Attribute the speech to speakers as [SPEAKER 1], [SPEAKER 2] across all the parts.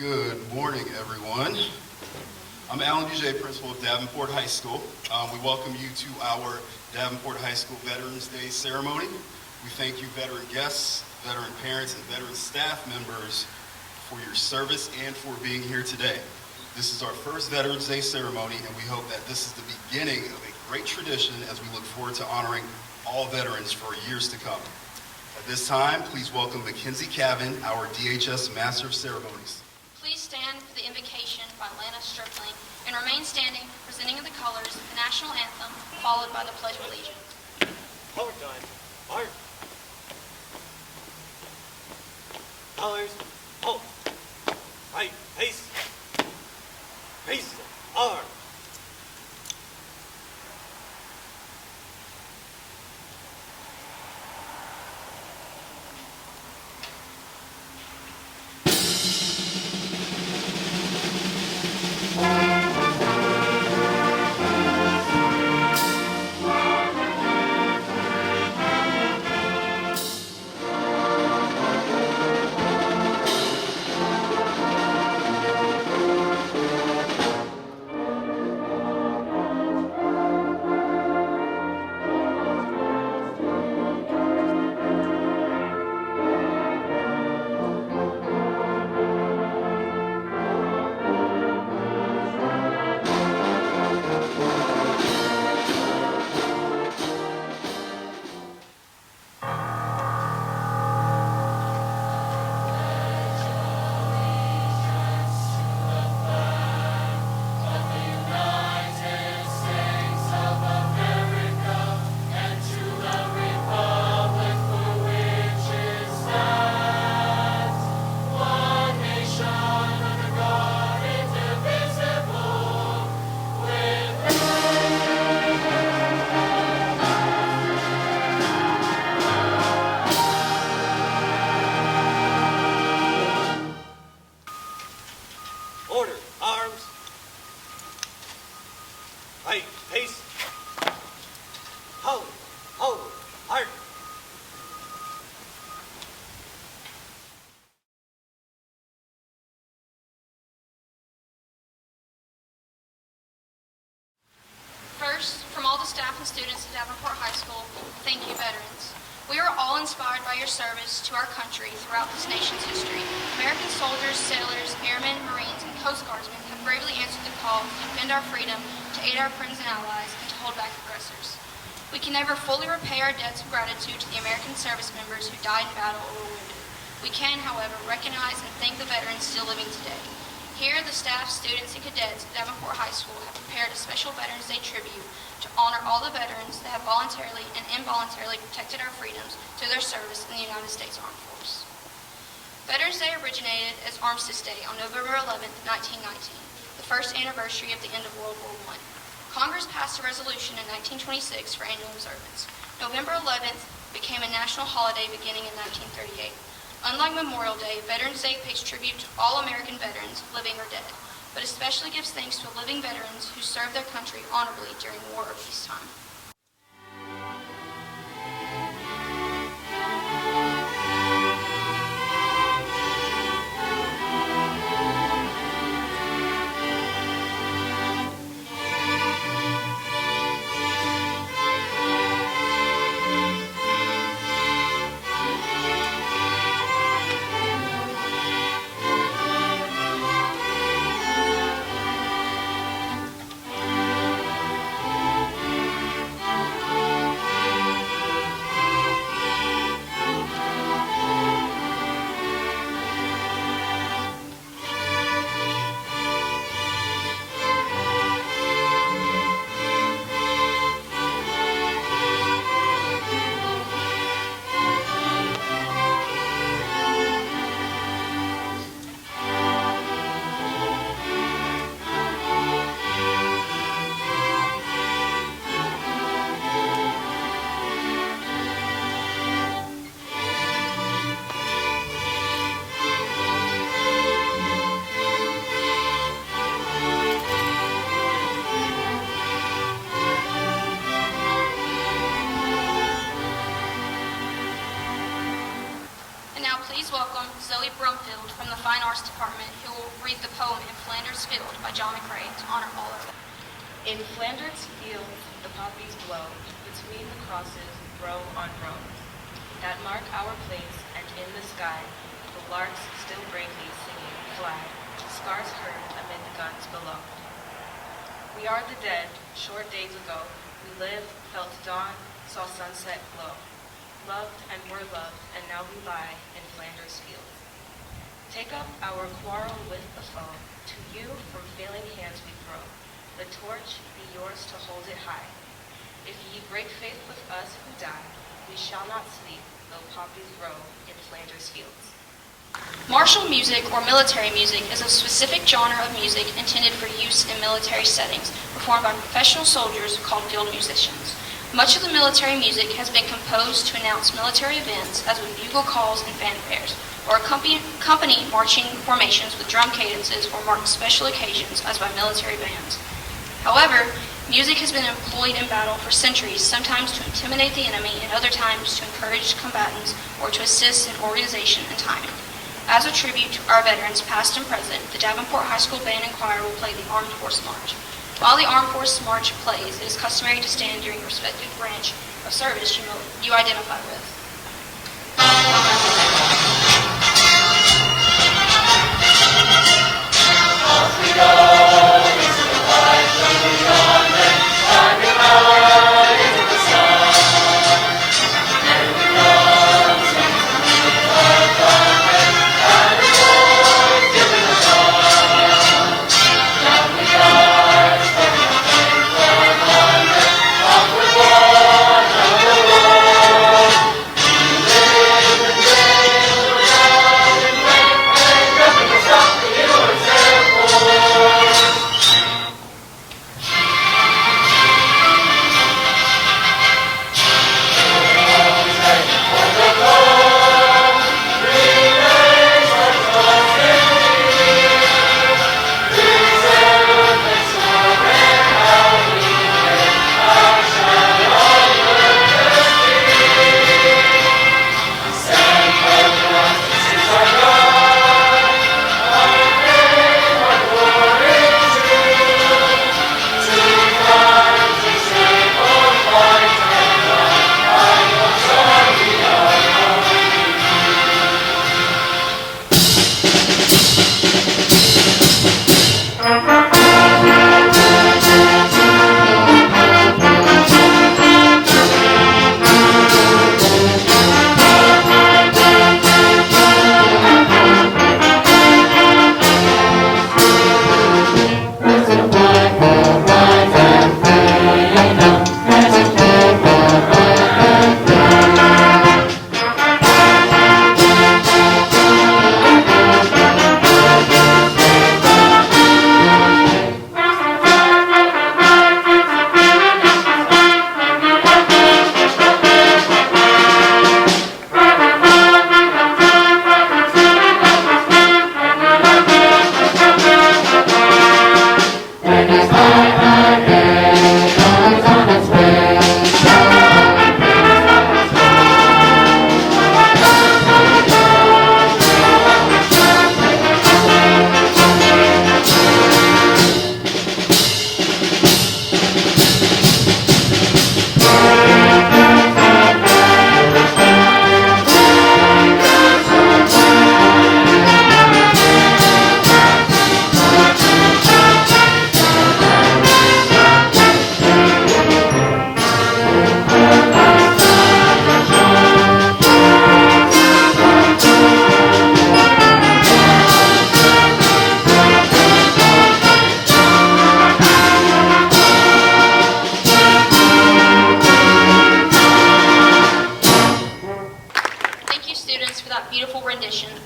[SPEAKER 1] Good morning, everyone. I'm Alan Bouget, principal of Davenport High School. We welcome you to our Davenport High School Veterans Day ceremony. We thank you, veteran guests, veteran parents, and veteran staff members for your service and for being here today. This is our first Veterans Day ceremony, and we hope that this is the beginning of a great tradition as we look forward to honoring all veterans for years to come. At this time, please welcome Mackenzie Cavan, our DHS Master of Ceremonies.
[SPEAKER 2] Please stand for the invocation by Lana Stripling and remain standing, presenting the colors of the national anthem, followed by the Pledge of Allegiance.
[SPEAKER 3] Color time. March. Colors. Halt. Right. Haste. Haste. Arm. Order. Arms. Right. Haste. Hold. Hold. Heart.
[SPEAKER 2] First, from all the staff and students at Davenport High School, thank you, veterans. We are all inspired by your service to our country throughout this nation's history. American soldiers, sailors, airmen, Marines, and Coast Guardsmen have bravely answered the call to defend our freedom, to aid our friends and allies, and to hold back aggressors. We can never fully repay our debts of gratitude to the American service members who died in battle or were wounded. We can, however, recognize and thank the veterans still living today. Here, the staff, students, and cadets at Davenport High School have prepared a special Veterans Day tribute to honor all the veterans that have voluntarily and involuntarily protected our freedoms through their service in the United States Armed Force. Veterans Day originated as Armistice Day on November 11, 1919, the first anniversary of the end of World War I. Congress passed a resolution in 1926 for annual observance. November 11th became a national holiday beginning in 1938. Unlike Memorial Day, Veterans Day pays tribute to all American veterans, living or dead, but especially gives thanks to living veterans who served their country honorably during war or peacetime. please welcome Zoe Brumfield from the Fine Arts Department, who will read the poem In Flanders Field by John Mccrae to honor all of us.
[SPEAKER 4] In Flanders fields the poppies blow, between the crosses row on row, that mark our place, and in the sky the larks still bravely singing, glad, scars heard amid the guns below. We are the dead, short days ago, we lived, felt dawn, saw sunset glow, loved and were loved, and now we lie in Flanders fields. Take up our quarrel with the foe, to you from failing hands we throw. The torch be yours to hold it high. If ye break faith with us who die, we shall not sleep, though poppies grow in Flanders fields.
[SPEAKER 2] Martial music or military music is a specific genre of music intended for use in military settings, performed by professional soldiers called field musicians. Much of the military music has been composed to announce military events, as with bugle calls and fanfares, or accompany marching formations with drum cadences, or mark special occasions, as by military bands. However, music has been employed in battle for centuries, sometimes to intimidate the enemy and other times to encourage combatants or to assist in organization and timing. As a tribute to our veterans, past and present, the Davenport High School Band and Choir will play the Armed Force March. While the Armed Force March plays, it is customary to stand during your respective branch of service you identify with.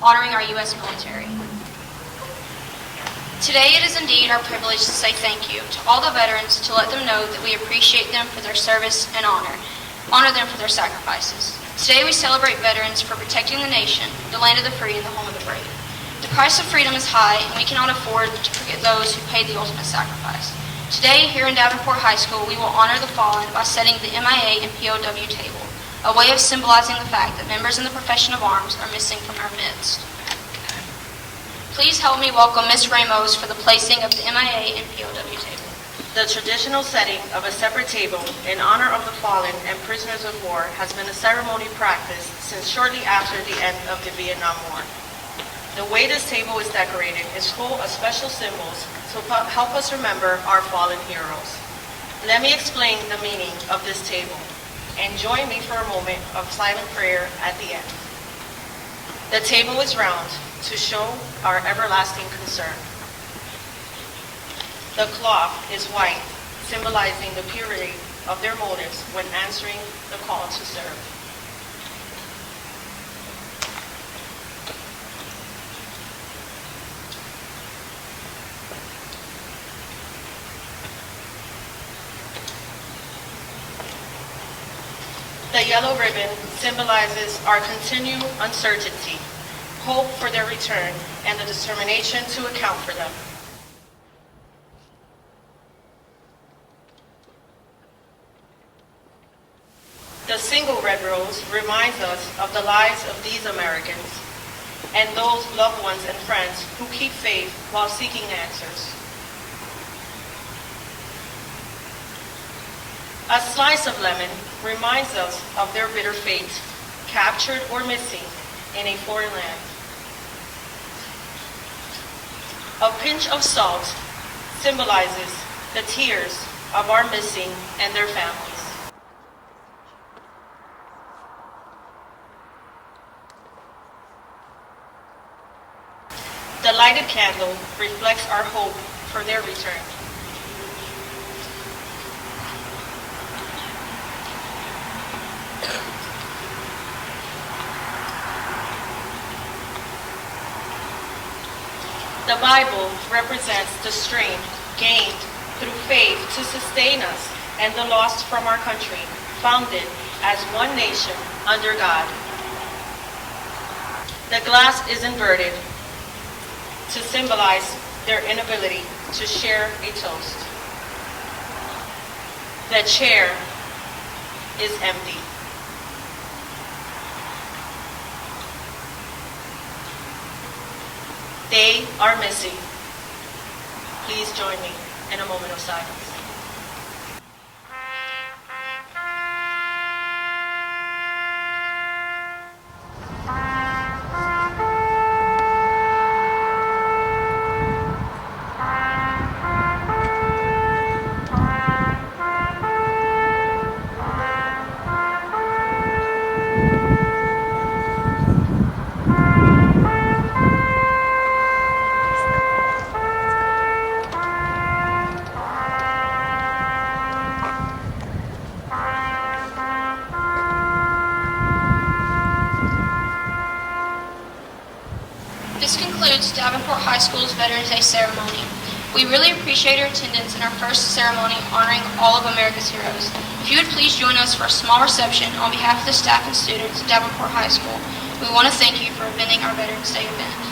[SPEAKER 2] honoring our U.S. military. Today it is indeed our privilege to say thank you to all the veterans, to let them know that we appreciate them for their service and honor them for their sacrifices. Today we celebrate veterans for protecting the nation, the land of the free, and the home of the brave. The price of freedom is high, and we cannot afford to forget those who paid the ultimate sacrifice. Today, here in Davenport High School, we will honor the fallen by setting the MIA and POW table. a way of symbolizing the fact that members in the profession of arms are missing from our midst. Please help me welcome Ms. Ramos for the placing of the MIA and POW table.
[SPEAKER 4] The traditional setting of a separate table in honor of the fallen and prisoners of war has been a ceremony practiced since shortly after the end of the Vietnam War. The way this table is decorated is full of special symbols to help us remember our fallen heroes. Let me explain the meaning of this table, and join me for a moment of silent prayer at the end. The table is round to show our everlasting concern. The cloth is white, symbolizing the purity of their motives when answering the call to serve. The yellow ribbon symbolizes our continued uncertainty, hope for their return, and the determination to account for them. The single red rose reminds us of the lives of these Americans and those loved ones and friends who keep faith while seeking answers. A slice of lemon reminds us of their bitter fate, captured or missing in a foreign land. A pinch of salt symbolizes the tears of our missing and their families. The lighted candle reflects our hope for their return. The Bible represents the strength gained through faith to sustain us and the lost from our country, founded as one nation under God. The glass is inverted to symbolize their inability to share a toast. The chair is empty. They are missing. Please join me in a moment of silence.
[SPEAKER 2] This concludes Davenport High School's Veterans Day ceremony. We really appreciate your attendance in our first ceremony honoring all of America's heroes. If you would please join us for a small reception on behalf of the staff and students at Davenport High School, we want to thank you for attending our Veterans Day event.